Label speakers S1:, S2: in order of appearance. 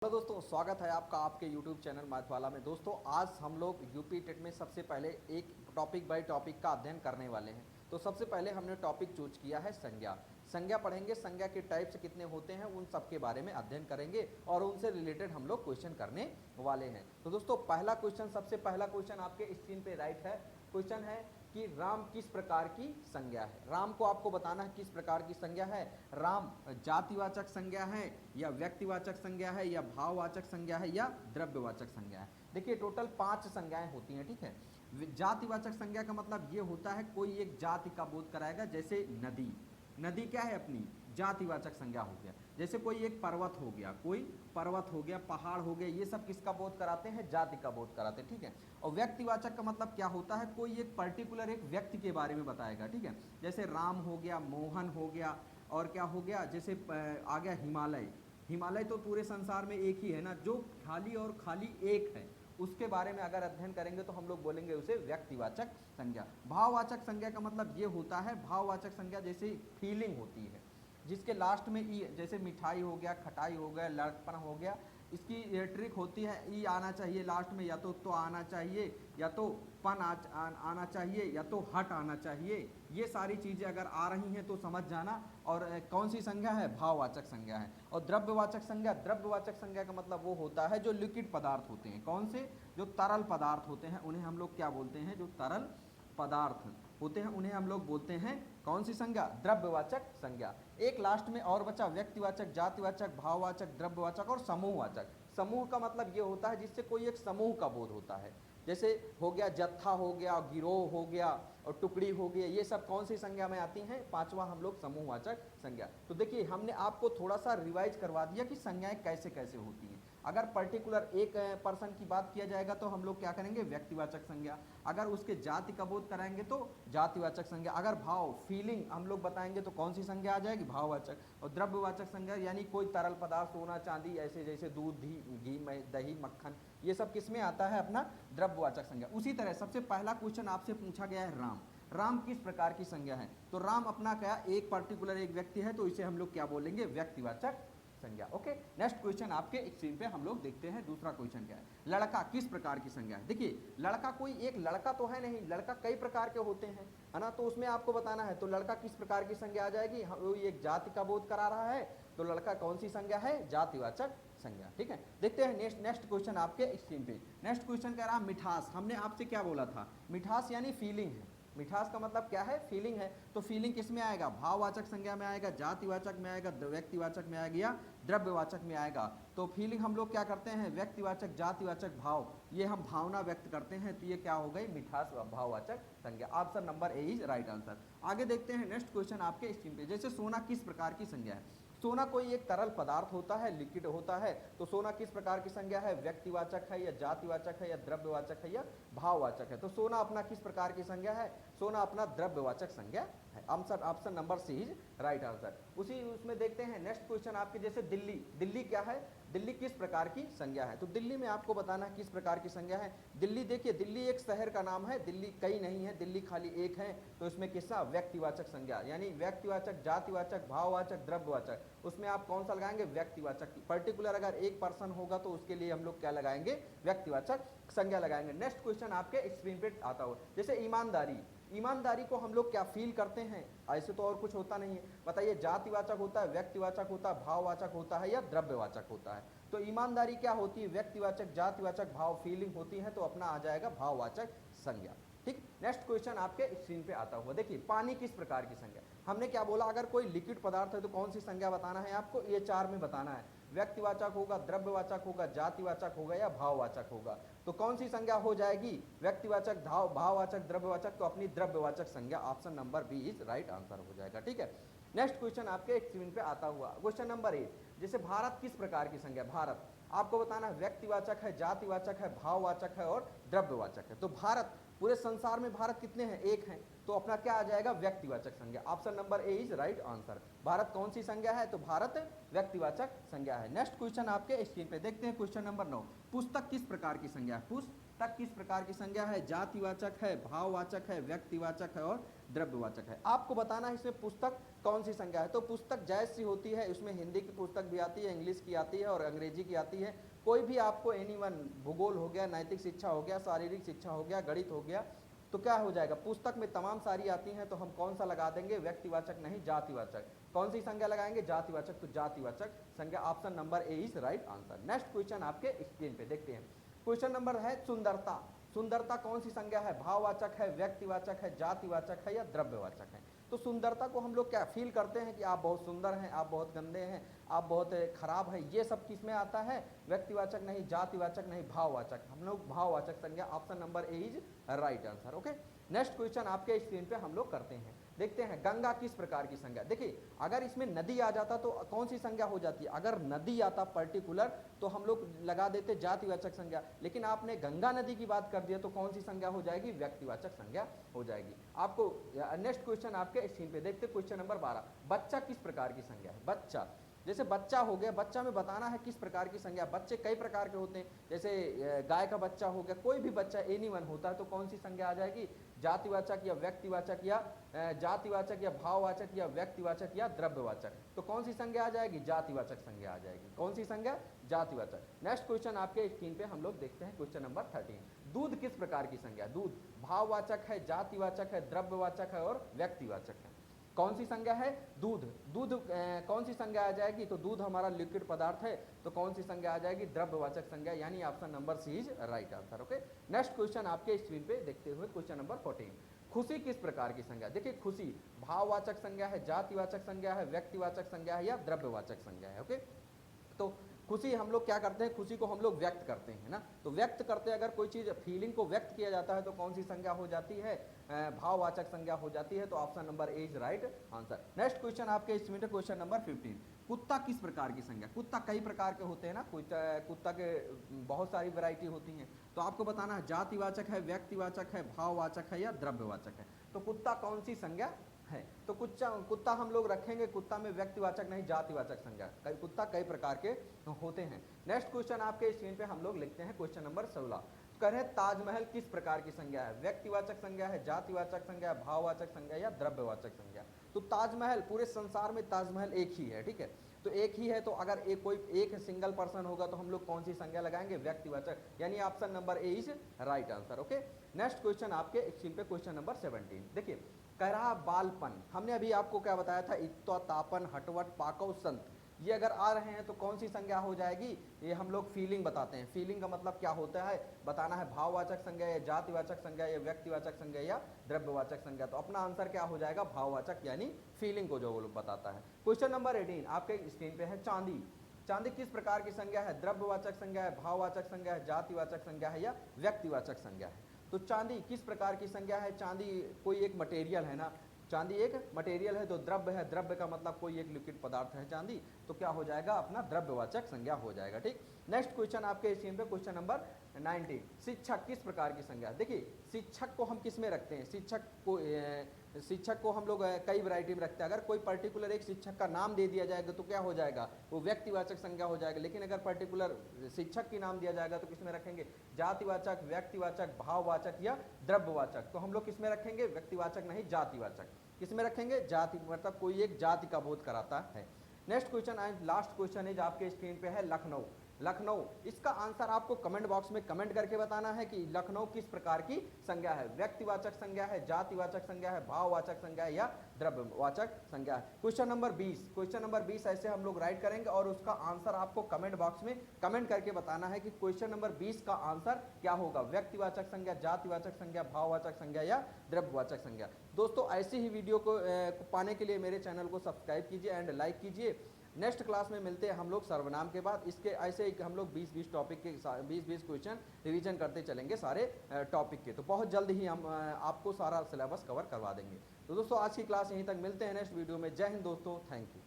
S1: Hello दोस्तों, स्वागत है आपका आपके YouTube चैनल मैथवाला में। दोस्तों आज हम लोग यूपी टेट में सबसे पहले एक टॉपिक बाय टॉपिक का अध्ययन करने वाले हैं। तो सबसे पहले हमने टॉपिक चूज किया है संज्ञा। संज्ञा पढ़ेंगे, संज्ञा के टाइप्स कितने होते हैं उन सब के बारे में अध्ययन करेंगे और उनसे रिलेटेड हम लोग क्वेश्चन करने वाले हैं। तो दोस्तों पहला क्वेश्चन, सबसे पहला क्वेश्चन आपके स्क्रीन पे राइट है। क्वेश्चन है कि राम किस प्रकार की संज्ञा है। राम को आपको बताना है किस प्रकार की संज्ञा है। राम जातिवाचक संज्ञा है या व्यक्तिवाचक संज्ञा है या भाववाचक संज्ञा है या द्रव्यवाचक संज्ञा है। देखिए टोटल 5 संज्ञाएं होती हैं, ठीक है। जातिवाचक संज्ञा का मतलब ये होता है कोई एक जाति का बोध कराएगा, जैसे नदी। नदी क्या है अपनी जातिवाचक संज्ञा हो गया। जैसे कोई एक पर्वत हो गया, कोई पर्वत हो गया, पहाड़ हो गया, ये सब किसका बोध कराते हैं, जाति का बोध कराते हैं, ठीक है। और व्यक्तिवाचक का मतलब क्या होता है, कोई एक पर्टिकुलर एक व्यक्ति के बारे में बताएगा, ठीक है। जैसे राम हो गया, मोहन हो गया, और क्या हो गया, जैसे आ गया हिमालय। हिमालय तो पूरे संसार में एक ही है ना, जो खाली और खाली एक है, उसके बारे में अगर अध्ययन करेंगे तो हम लोग बोलेंगे उसे व्यक्तिवाचक संज्ञा। भाववाचक संज्ञा का मतलब ये होता है, भाववाचक संज्ञा जैसे फीलिंग होती है जिसके लास्ट में ई, जैसे मिठाई हो गया, खटाई हो गया, लड़कपन हो गया, इसकी ट्रिक होती है ई आना चाहिए लास्ट में, या तो आना चाहिए, या तो पन आना चाहिए, या तो हट आना चाहिए। ये सारी चीज़ें अगर आ रही हैं तो समझ जाना। और कौन सी संज्ञा है, भाववाचक संज्ञा है। और द्रव्यवाचक संज्ञा, द्रव्यवाचक संज्ञा का मतलब वो होता है जो लिक्विड पदार्थ होते हैं। कौन से, जो तरल पदार्थ होते हैं उन्हें हम लोग क्या बोलते हैं, जो तरल पदार्थ होते हैं उन्हें हम लोग बोलते हैं कौन सी संज्ञा, द्रव्यवाचक संज्ञा। एक लास्ट में और बचा व्यक्तिवाचक, जातिवाचक, भाववाचक, द्रव्यवाचक और समूहवाचक। समूह का मतलब ये होता है जिससे कोई एक समूह का बोध होता है। जैसे हो गया जत्था, हो गया गिरोह, हो गया और टुकड़ी हो गई, ये सब कौन सी संज्ञा में आती हैं, पांचवा हम लोग समूहवाचक संज्ञा। तो देखिए हमने आपको थोड़ा सा रिवाइज करवा दिया कि संज्ञाएं कैसे कैसे होती हैं। अगर पर्टिकुलर एक पर्सन की बात किया जाएगा तो हम लोग क्या करेंगे, व्यक्तिवाचक संज्ञा। अगर उसके जाति का बोध कराएंगे तो जातिवाचक संज्ञा। अगर भाव फीलिंग हम लोग बताएंगे तो कौन सी संज्ञा आ जाएगी, भाववाचक। और द्रव्यवाचक संज्ञा यानी कोई तरल पदार्थ, सोना चांदी, ऐसे जैसे दूध, घी, दही, मक्खन, ये सब किस में आता है, अपना द्रव्यवाचक संज्ञा। उसी तरह सबसे पहला क्वेश्चन आपसे पूछा गया है राम। राम किस प्रकार की संज्ञा है, तो राम अपना क्या एक पर्टिकुलर एक व्यक्ति है, तो इसे हम लोग क्या बोलेंगे, व्यक्तिवाचक संज्ञा। ओके, नेक्स्ट क्वेश्चन आपके स्क्रीन पे हम लोग देखते हैं। दूसरा क्वेश्चन क्या है, लड़का किस प्रकार की संज्ञा है। देखिए लड़का कोई एक लड़का तो है नहीं, लड़का कई प्रकार के होते हैं, है ना। तो उसमें आपको बताना है, तो लड़का किस प्रकार की संज्ञा आ जाएगी, वो एक जाति का बोध करा रहा है, तो लड़का कौन सी संज्ञा है, जातिवाचक संज्ञा, ठीक है। देखते हैं नेक्स्ट क्वेश्चन आपके स्क्रीन पे। नेक्स्ट क्वेश्चन कह रहा है मिठास। हमने आपसे क्या बोला था, मिठास यानी फीलिंग है। मिठास का मतलब क्या है, फीलिंग है। तो फीलिंग किस में आएगा, भाववाचक संज्ञा में आएगा, जातिवाचक में आएगा, व्यक्तिवाचक में आएगा या द्रव्यवाचक में आएगा। तो फीलिंग हम लोग क्या करते हैं, व्यक्तिवाचक, जातिवाचक, भाव, ये हम भावना व्यक्त करते हैं, तो ये क्या हो गई, मिठास भाववाचक संज्ञा। Option number A is right answer. आगे देखते हैं नेक्स्ट क्वेश्चन आपके स्क्रीन पे। जैसे सोना किस प्रकार की संज्ञा है। सोना कोई एक तरल पदार्थ होता है, लिक्विड होता है, तो सोना किस प्रकार की संज्ञा है, व्यक्तिवाचक है या जातिवाचक है या द्रव्यवाचक है या भाववाचक है। तो सोना अपना किस प्रकार की संज्ञा है, सोना अपना द्रव्यवाचक संज्ञा है। Answer option number C is right answer. उसी उसमें देखते हैं नेक्स्ट क्वेश्चन आपके, जैसे दिल्ली। दिल्ली क्या है, दिल्ली किस प्रकार की संज्ञा है। तो दिल्ली में आपको बताना है किस प्रकार की संज्ञा है। दिल्ली, देखिए दिल्ली एक शहर का नाम है, दिल्ली कई नहीं है, दिल्ली खाली एक है, तो इसमें किसका, व्यक्तिवाचक संज्ञा, यानी व्यक्तिवाचक, जातिवाचक, भाववाचक, द्रव्यवाचक, उसमें आप कौन सा लगाएंगे, व्यक्तिवाचक। पर्टिकुलर अगर एक पर्सन होगा तो उसके लिए हम लोग क्या लगाएंगे, व्यक्तिवाचक संज्ञा लगाएंगे। नेक्स्ट क्वेश्चन आपके स्क्रीन पे आता हो, जैसे ईमानदारी। ईमानदारी को हम लोग क्या फील करते हैं, ऐसे तो और कुछ होता नहीं है। बताइए जातिवाचक होता है, व्यक्तिवाचक होता है, भाववाचक होता है या द्रव्यवाचक होता है। तो ईमानदारी क्या होती है, व्यक्तिवाचक, जातिवाचक, भाव, फीलिंग होती है, तो अपना आ जाएगा भाववाचक संज्ञा, ठीक। नेक्स्ट क्वेश्चन आपके स्क्रीन पे आता हुआ, देखिए पानी किस प्रकार की संज्ञा। हमने क्या बोला, अगर कोई लिक्विड पदार्थ है तो कौन सी संज्ञा बताना है आपको, ये चार में बताना है। व्यक्तिवाचक होगा, द्रव्यवाचक होगा, जातिवाचक होगा या भाववाचक होगा। तो कौन सी संज्ञा हो जाएगी, व्यक्तिवाचक, भाववाचक, द्रव्यवाचक, तो अपनी द्रव्यवाचक संज्ञा। Option number B is right answer हो जाएगा, ठीक है। नेक्स्ट क्वेश्चन आपके स्क्रीन पे आता हुआ, क्वेश्चन नंबर 8। जैसे भारत किस प्रकार की संज्ञा। भारत आपको बताना है व्यक्तिवाचक है, जातिवाचक है, भाववाचक है और द्रव्यवाचक है। तो भारत, पूरे संसार में भारत कितने हैं, एक हैं, तो अपना क्या आ जाएगा, व्यक्तिवाचक संज्ञा। Option number A is right answer. Bharat कौन सी संज्ञा है, तो भारत व्यक्तिवाचक संज्ञा है। नेक्स्ट क्वेश्चन आपके स्क्रीन पे देखते हैं, क्वेश्चन नंबर 9। पुस्तक किस प्रकार की संज्ञा है, पुस्तक किस प्रकार की संज्ञा है, जातिवाचक है, भाववाचक है, व्यक्तिवाचक है और द्रव्यवाचक है। आपको बताना है इसमें पुस्तक कौन सी संज्ञा है। तो पुस्तक जैसी होती है, उसमें हिंदी की पुस्तक भी आती है, इंग्लिश की आती है और अंग्रेजी की आती है। कोई भी आपको एनीवन, भूगोल हो गया, नैतिक शिक्षा हो गया, शारीरिक शिक्षा हो गया, गणित हो गया, तो क्या हो जाएगा, पुस्तक में तमाम सारी आती हैं, तो हम कौन सा लगा देंगे, व्यक्तिवाचक नहीं जातिवाचक। कौन सी संज्ञा लगाएंगे, जातिवाचक, तो जातिवाचक संज्ञा। Option number A is right answer. Next question आपके स्क्रीन पे देखते हैं, क्वेश्चन नंबर है सुंदरता। सुंदरता कौन सी संज्ञा है, भाववाचक है, व्यक्तिवाचक है, जातिवाचक है या द्रव्यवाचक है। तो सुंदरता को हम लोग क्या फील करते हैं कि आप बहुत सुंदर हैं, आप बहुत गंदे हैं, आप बहुत खराब हैं, ये सब किस में आता है, व्यक्तिवाचक नहीं, जातिवाचक नहीं, भाववाचक। हम लोग भाववाचक संज्ञा। Option number A is right answer. Okay, next question आपके स्क्रीन पे हम लोग करते हैं, देखते हैं गंगा किस प्रकार की संज्ञा। देखिए अगर इसमें नदी आ जाता तो कौन सी संज्ञा हो जाती है, अगर नदी आता पर्टिकुलर तो हम लोग लगा देते जातिवाचक संज्ञा, लेकिन आपने गंगा नदी की बात कर दिया तो कौन सी संज्ञा हो जाएगी, व्यक्तिवाचक संज्ञा हो जाएगी। आपको नेक्स्ट क्वेश्चन आपके स्क्रीन पे देखते, क्वेश्चन नंबर 12। बच्चा किस प्रकार की संज्ञा है, बच्चा, जैसे बच्चा हो गया, बच्चा में बताना है किस प्रकार की संज्ञा। बच्चे कई प्रकार के होते हैं, जैसे गाय का बच्चा हो गया, कोई भी बच्चा एनीवन होता है तो कौन सी संज्ञा आ जाएगी, जातिवाचक या व्यक्तिवाचक या जातिवाचक या भाववाचक या व्यक्तिवाचक या द्रव्यवाचक। तो कौन सी संज्ञा आ जाएगी, जातिवाचक संज्ञा आ जाएगी। कौन सी संज्ञा, जातिवाचक। नेक्स्ट क्वेश्चन आपके स्क्रीन पे हम लोग देखते हैं, क्वेश्चन नंबर 13। दूध किस प्रकार की संज्ञा, दूध भाववाचक है, जातिवाचक है, द्रव्यवाचक है और व्यक्तिवाचक है। कौन सी संज्ञा है, दूध। दूध कौन सी संज्ञा आ जाएगी, तो दूध हमारा लिक्विड पदार्थ है, तो कौन सी संज्ञा आ जाएगी, द्रव्यवाचक संज्ञा, यानी option number C is right answer. Okay, next question आपके स्क्रीन पे देखते हुए क्वेश्चन नंबर 14। खुशी किस प्रकार की संज्ञा। देखिए खुशी भाववाचक संज्ञा है, जातिवाचक संज्ञा है, व्यक्तिवाचक संज्ञा है या द्रव्यवाचक संज्ञा है। ओके, तो खुशी हम लोग क्या करते हैं, खुशी को हम लोग व्यक्त करते हैं ना, तो व्यक्त करते हैं, अगर कोई चीज़ फीलिंग को व्यक्त किया जाता है तो कौन सी संज्ञा हो जाती है, भाववाचक संज्ञा हो जाती है। तो option number A is right answer. Next question आपके इसमें क्वेश्चन नंबर 15। कुत्ता किस प्रकार की संज्ञा। कुत्ता कई प्रकार के होते हैं ना, कुत्ता के बहुत सारी वैरायटी होती हैं, तो आपको बताना है जातिवाचक है, व्यक्तिवाचक है, भाववाचक है या द्रव्यवाचक है। तो कुत्ता कौन सी संज्ञा है, तो कुत्ता हम लोग रखेंगे, कुत्ता में व्यक्तिवाचक नहीं जातिवाचक संज्ञा। कुत्ता कई प्रकार के होते हैं। नेक्स्ट क्वेश्चन आपके स्क्रीन पे हम लोग लिखते हैं, क्वेश्चन नंबर 16। कह रहे हैं ताजमहल किस प्रकार की संज्ञा है, व्यक्तिवाचक संज्ञा है, जातिवाचक संज्ञा, भाववाचक संज्ञा या द्रव्यवाचक संज्ञा। तो ताजमहल, पूरे संसार में ताजमहल एक ही है, ठीक है, तो एक ही है, तो अगर एक कोई एक सिंगल पर्सन होगा तो हम लोग कौन सी संज्ञा लगाएंगे, व्यक्तिवाचक, यानी option number A is right answer. Okay, next question आपके स्क्रीन पे क्वेश्चन नंबर 17। देखिए कह रहा बालपन, हमने अभी आपको क्या बताया था, इत्ता, तापन, हटवट, पाकव, संत, ये अगर आ रहे हैं तो कौन सी संज्ञा हो जाएगी, ये हम लोग फीलिंग बताते हैं। फीलिंग का मतलब क्या होता है, बताना है भाववाचक संज्ञा या जातिवाचक संज्ञा या व्यक्तिवाचक संज्ञा या द्रव्यवाचक संज्ञा। तो अपना आंसर क्या हो जाएगा, भाववाचक, यानी फीलिंग को जो वो लोग बताता है। क्वेश्चन नंबर 18 आपके स्क्रीन पे है, चांदी। चांदी किस प्रकार की संज्ञा है, द्रव्यवाचक संज्ञा है, भाववाचक संज्ञा है, जातिवाचक संज्ञा है या व्यक्तिवाचक संज्ञा है। तो चांदी किस प्रकार की संज्ञा है, चांदी कोई एक मटेरियल है ना, चांदी एक मटेरियल है, तो द्रव्य है, द्रव्य का मतलब कोई एक लिक्विड पदार्थ है चांदी, तो क्या हो जाएगा, अपना द्रव्यवाचक संज्ञा हो जाएगा। ठीक, नेक्स्ट क्वेश्चन आपके स्क्रीन पे क्वेश्चन नंबर 19। शिक्षक किस प्रकार की संज्ञा। देखिए शिक्षक को हम किस में रखते हैं, शिक्षक को हम लोग कई वैरायटी में रखते हैं। अगर कोई पर्टिकुलर एक शिक्षक का नाम दे दिया जाएगा तो क्या हो जाएगा, वो व्यक्तिवाचक संज्ञा हो जाएगा। लेकिन अगर पर्टिकुलर शिक्षक की नाम दिया जाएगा तो किस में रखेंगे, जातिवाचक, व्यक्तिवाचक, भाववाचक या द्रव्यवाचक। तो हम लोग किस में रखेंगे, व्यक्तिवाचक नहीं जातिवाचक। किस में रखेंगे, जाति, मतलब कोई एक जाति का बोध कराता है। Next question and last question is आपके स्क्रीन पे है लखनऊ। लखनऊ, इसका आंसर आपको कमेंट बॉक्स में कमेंट करके बताना है कि लखनऊ किस प्रकार की संज्ञा है, व्यक्तिवाचक संज्ञा है, जातिवाचक संज्ञा है, भाववाचक संज्ञा है या द्रव्यवाचक संज्ञा है। क्वेश्चन नंबर 20, क्वेश्चन नंबर 20 ऐसे हम लोग राइट करेंगे और उसका आंसर आपको कमेंट बॉक्स में कमेंट करके बताना है कि क्वेश्चन नंबर 20 का आंसर क्या होगा, व्यक्तिवाचक संज्ञा, जातिवाचक संज्ञा, भाववाचक संज्ञा या द्रव्यवाचक संज्ञा। दोस्तों ऐसी ही वीडियो को पाने के लिए मेरे चैनल को सब्सक्राइब कीजिए एंड लाइक कीजिए। नेक्स्ट क्लास में मिलते हैं हम लोग सर्वनाम के बाद। इसके ऐसे ही हम लोग 20-20 टॉपिक के 20-20 क्वेश्चन रिवीजन करते चलेंगे सारे टॉपिक के। तो बहुत जल्द ही हम आपको सारा सिलेबस कवर करवा देंगे। तो दोस्तों आज की क्लास यहीं तक, मिलते हैं नेक्स्ट वीडियो में। जय हिंद दोस्तों, थैंक यू।